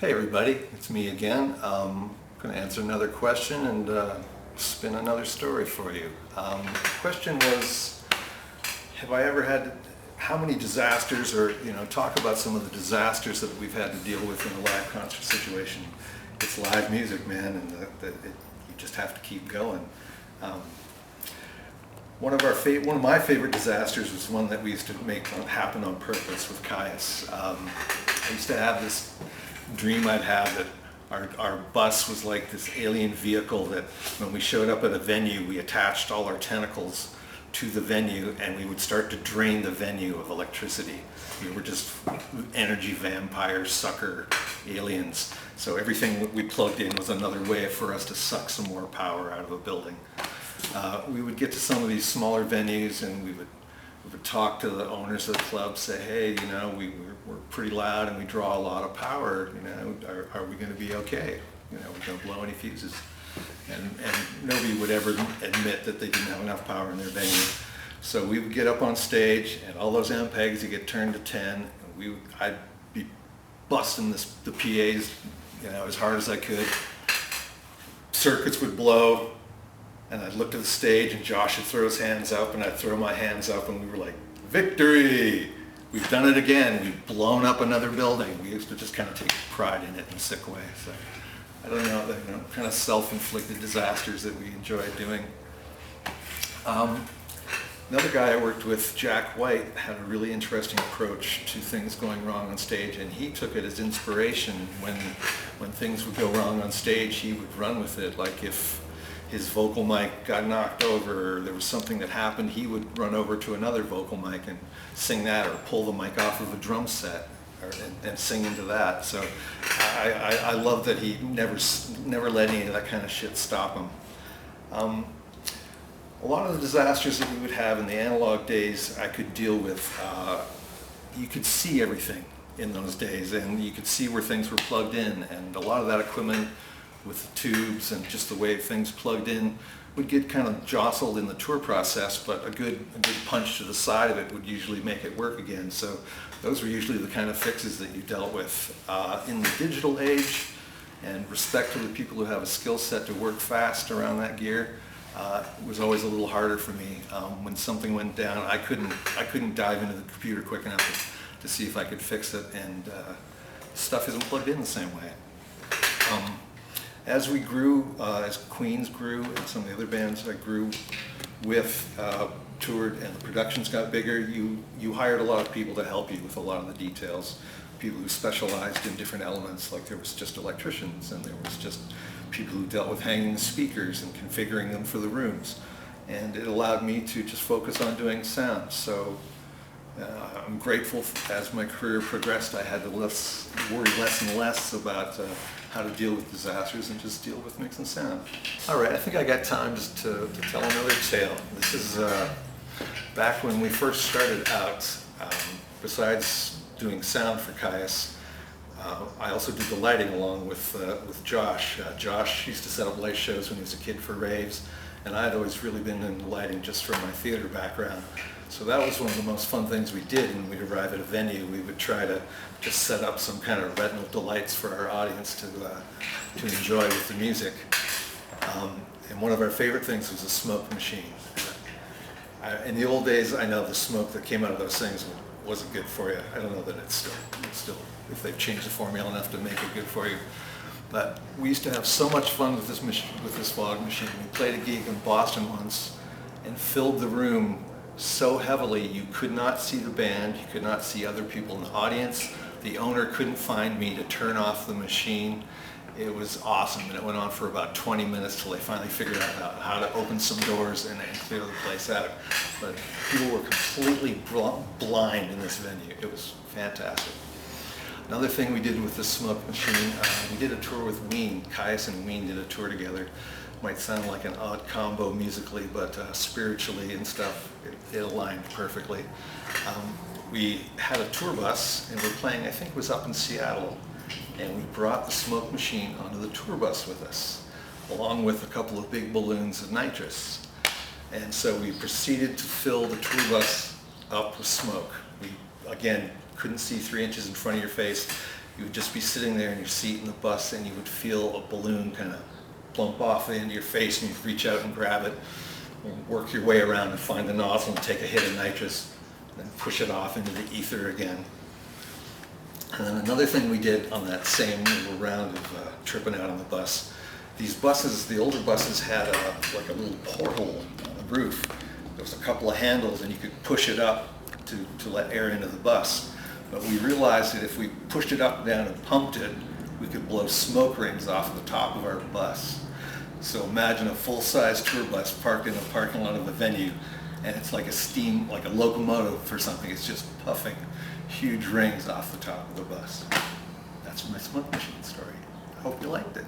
Hey everybody, it's me again. I'm going to answer another question and spin another story for you. The question was, have I ever had, how many disasters, or talk about some of the disasters that we've had to deal with in a live concert situation. It's live music, man, and you just have to keep going. One of my favorite disasters was one that we used to make happen on purpose with Kyuss. I used to have this dream I'd have that our bus was like this alien vehicle that when we showed up at a venue, we attached all our tentacles to the venue and we would start to drain the venue of electricity. We were just energy vampires, sucker aliens. So everything we plugged in was another way for us to suck some more power out of a building. We would get to some of these smaller venues and we would talk to the owners of the club, say, hey, we're pretty loud and we draw a lot of power, are we going to be okay? We're going to blow any fuses? And nobody would ever admit that they didn't have enough power in their venue. So we would get up on stage and all those ampegs would get turned to 10. And I'd be busting the PAs, as hard as I could. Circuits would blow. And I'd look to the stage and Josh would throw his hands up and I'd throw my hands up and we were like, victory! We've done it again. We've blown up another building. We used to just kind of take pride in it in a sick way. So I don't know, kind of self-inflicted disasters that we enjoyed doing. Another guy I worked with, Jack White, had a really interesting approach to things going wrong on stage, and he took it as inspiration. When things would go wrong on stage, he would run with it. Like if his vocal mic got knocked over, or there was something that happened, he would run over to another vocal mic and sing that, or pull the mic off of a drum set and sing into that. So I love that he never let any of that kind of shit stop him. A lot of the disasters that we would have in the analog days I could deal with. You could see everything in those days, and you could see where things were plugged in, and a lot of that equipment with the tubes and just the way things plugged in would get kind of jostled in the tour process, but a good punch to the side of it would usually make it work again. So those were usually the kind of fixes that you dealt with. In the digital age, and respect to the people who have a skill set to work fast around that gear, it was always a little harder for me. When something went down, I couldn't dive into the computer quick enough to see if I could fix it, and stuff isn't plugged in the same way. As we grew, as Queens grew, and some of the other bands I grew with toured, and the productions got bigger, you hired a lot of people to help you with a lot of the details. People who specialized in different elements, like there was just electricians, and there was just people who dealt with hanging speakers and configuring them for the rooms. And it allowed me to just focus on doing sound. So I'm grateful as my career progressed, I had to worry less and less about how to deal with disasters and just deal with mix and sound. All right, I think I got time just to tell another tale. This is back when we first started out. Besides doing sound for Kyuss, I also did the lighting along with Josh. Josh used to set up light shows when he was a kid for raves, and I had always really been in lighting just from my theater background. So that was one of the most fun things we did. When we'd arrive at a venue, we would try to just set up some kind of retinal delights for our audience to enjoy with the music. And one of our favorite things was a smoke machine. In the old days, I know the smoke that came out of those things wasn't good for you. I don't know that it's still, if they've changed the formula enough to make it good for you. But we used to have so much fun with this fog machine. We played a gig in Boston once and filled the room so heavily you could not see the band, you could not see other people in the audience. The owner couldn't find me to turn off the machine. It was awesome, and it went on for about 20 minutes till they finally figured out how to open some doors and clear the place out. But people were completely blind in this venue. It was fantastic. Another thing we did with the smoke machine, we did a tour with Ween. Kyuss and Ween did a tour together. Might sound like an odd combo musically, but spiritually and stuff, it aligned perfectly. We had a tour bus, and we're playing, I think it was up in Seattle, and we brought the smoke machine onto the tour bus with us, along with a couple of big balloons of nitrous. And so we proceeded to fill the tour bus up with smoke. We, again, couldn't see 3 inches in front of your face, You would just be sitting there in your seat in the bus and you would feel a balloon kind of plump off into your face, and you'd reach out and grab it and work your way around and find the nozzle and take a hit of nitrous and push it off into the ether again. And then another thing we did on that same little round of tripping out on the bus, these buses, the older buses had like a little porthole on the roof. There was a couple of handles and you could push it up to let air into the bus. But we realized that if we pushed it up and down and pumped it, we could blow smoke rings off the top of our bus. So imagine a full-size tour bus parked in a parking lot of a venue, and it's like a steam, like a locomotive or something. It's just puffing huge rings off the top of the bus. That's my smoke machine story. I hope you liked it.